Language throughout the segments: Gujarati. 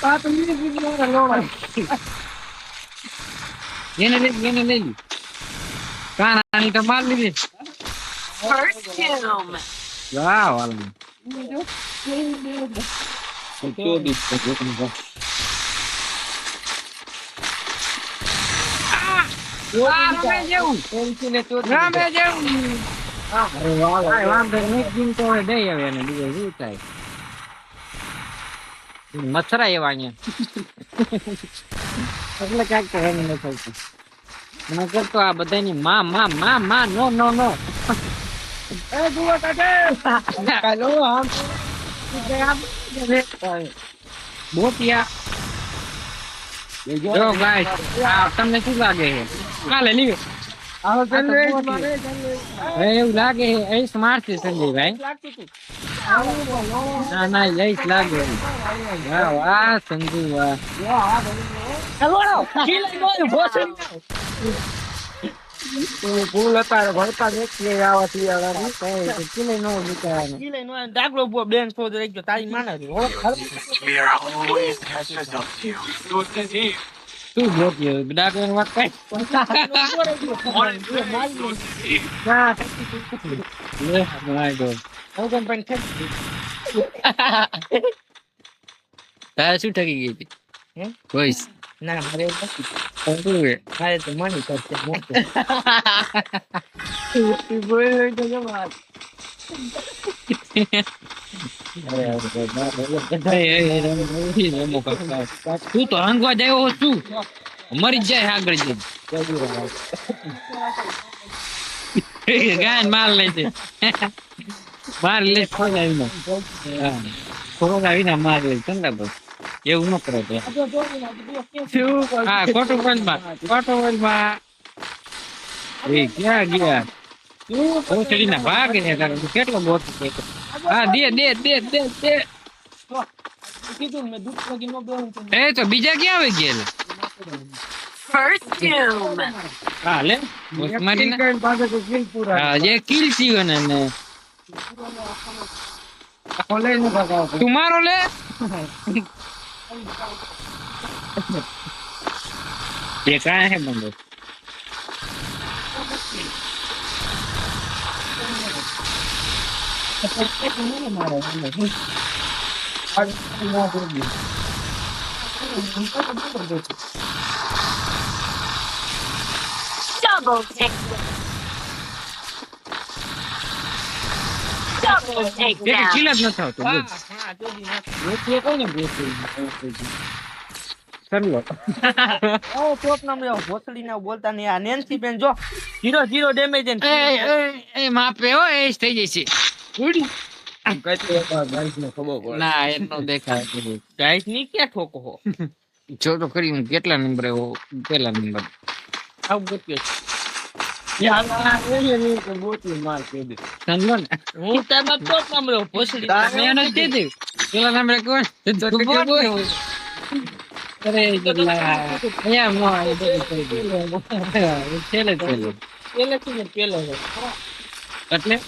આ તો લોડા એને લઈ લી કાનાની તો માર લીધી વાહ વાલા મચ્છરા એવા અહીંયા એટલે ક્યાંક તો હેંગ ન થતું મને કરતો આ બધાની માં નો એ જુઓ કાલો આમ બોટિયા જો ગાઈસ આ તમને શું લાગે છે કાલે લીવે એવું લાગે એ સ્માર્ટ છે સંજયભાઈ ના એ લાગે વાહ સંજુ વાહ ફૂલ હતા ભરતા દાખલો બેન શોધ રહી ગયો તારી માને તું બોલ્યો દાખલો વાત કઈ તારે શું ઠકી ગઈ હતી વોઇસ ના મારે મારે તો મની કરશે તું તો હંગવા જાય છું મરી જાય આગળ જઈ ગાયન માર લે છે માર લે ખોરાવીને માર લે ચંદા એવું ન કરો હા ખોટું વલમાં એ ક્યાં ગયા ઓછડી ના ભાગ ને કેટલો બોટ હા દે એ તો બીજા ક્યાં આવી ગયા હા લે જે કિલ થયો ને તું મારો લે ये कहाँ है बंदे double take किल જ ન થાવ તો હા કોઈને ચલો ઓ ટોપ નામ લ્યો ભોસડી ના બોલતા ને આ નેન્સી બેન જો 0 ડેમેજ એ માપે હો એ થઈ જશે ઉડી કઈતે ગાઈસ ને ખબર પડે ના એ નો દેખાય ગાઈસ ની કે ઠોકો હો જો તો કરી હું કેટલા નંબરે હો પહેલા નંબર આવ ગોત્યો યાર એ ની કે બોટલી માર કે દે સમજો ને હું તાર ટોપ નામ લ્યો ભોસડી મેં ન દીધી પેલા નંબરે કોણ તું બોલ અરે જલ્લા અહીંયા મો આ છેલે પેલો એટલે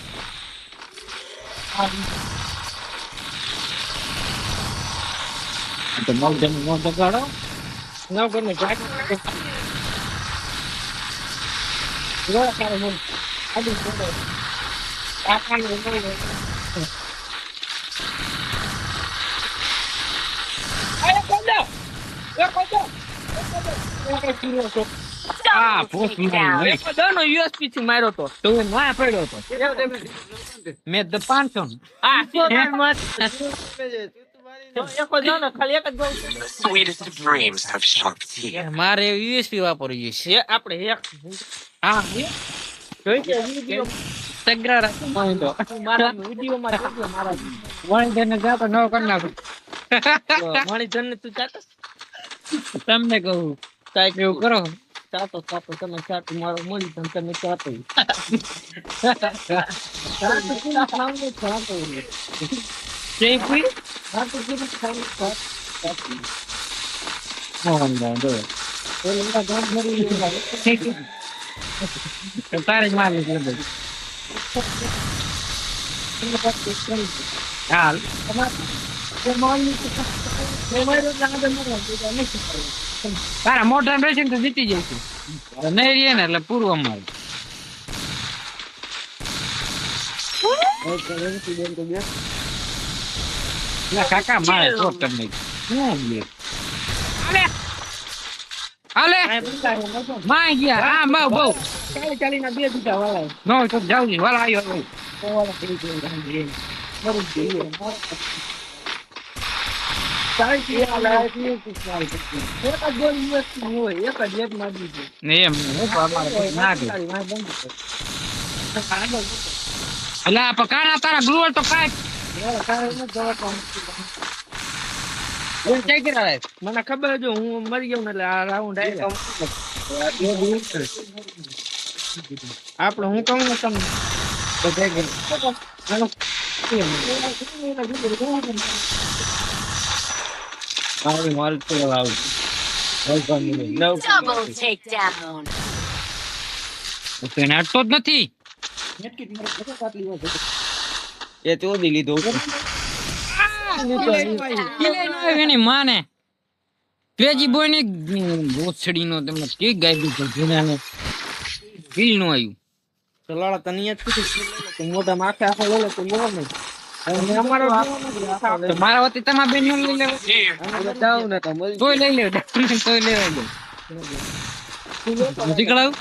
તો મો દગાડો નવ કરને જાક રોડા કરે મો આડી બોલો આખાને બોલો અરે કોડો આ પોસ્ટ માર્યો યુએસપી થી માર્યો તો ના પડ્યો તો મે દ 500 આ Sweetest of dreams have sharp teeth. મારે યુએસપી વાપરવું છે આપણે એક હા જોઈ કે વિડિયો સગરા રાખો મારા વિડિયો માં જોજો મારા વણ દેને જાતો ન કર નાખો મણી જન તું જાતો તમને કહું કાઈ કેવું કરો ચાતો તમે ચાતો મારો મળી તમે ચાતો જય કોઈ ચાતો કે ખાલી મોહન દો ઓલા ગામ મરી તારે મારી લે હાલ તમારે મોહન તારા મોટા બેસી ને તો જીતી જઈશું નહીં રહીએ ને એટલે પૂરું અમારું કાકા મારે શોટ કરી નાખ્યું હાલે માં ગયા હા બહુ ચાલીના 2 બીટા વાળા નો તો જાવ જી વાલા આવ્યો એમ અલા પકાણા તારા ગ્લુઅર તો કાઈ મને ખબર જો હું મરી ગયો ને એટલે આ રાઉન્ડ આપણે હું કહું ને તમને Double takedown. તેને અટતો જ નથી એ ચોદી લીધો એની માને ક્રેજી બોય ને ગોછડી નો તમને કે ગાય દીધો જેનાને ફીલ નો આવ્યું તો લાડા તને જ કીધું મોટા માથે આખો લે તો મોર નહીં અને અમારો તો મારા વતી તમારા બેન નો લઈ લેવો જાવ ને તો મળી તોય લઈ લેવો તોય લેવા દો નીકળાવ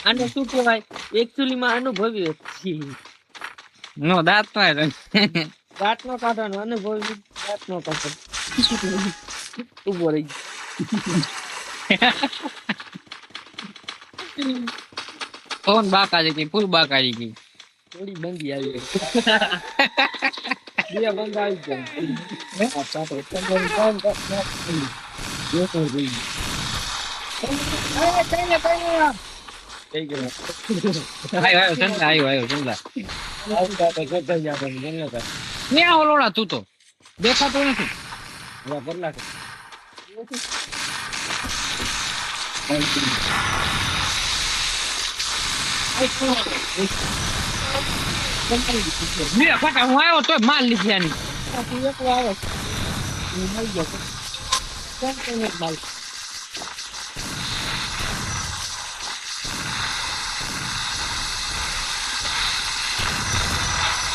આને શું કહેવાય એકચ્યુઅલી માં અનુભવી છે નો દાંત તો દાંત નો કાઢવાનો અનુભવી દાંત નો કાઢો ઉભો રહી ફોન બાકાજી ગઈ ફૂલ બાકાજી ગઈ થોડી બંધી આવી ગઈ બે બંધ આવી ક્યાં ઓલોડા તું તો દેખાતો નથી હું આવ્યો તો માલ લીધી આની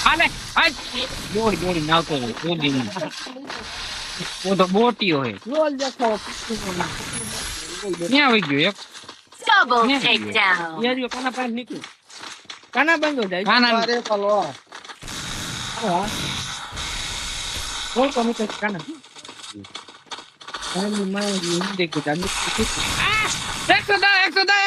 હાલે આજ દોડી નાવતો હું તો બોટીઓ હે ક્યાં આવી ગયો એક Double takedown. યાર કાના પાસે નીકળ્યું કાના બંધો જાય કાના અરે પલો બોલ કોમી તો કાના અને મને દેખ કે 110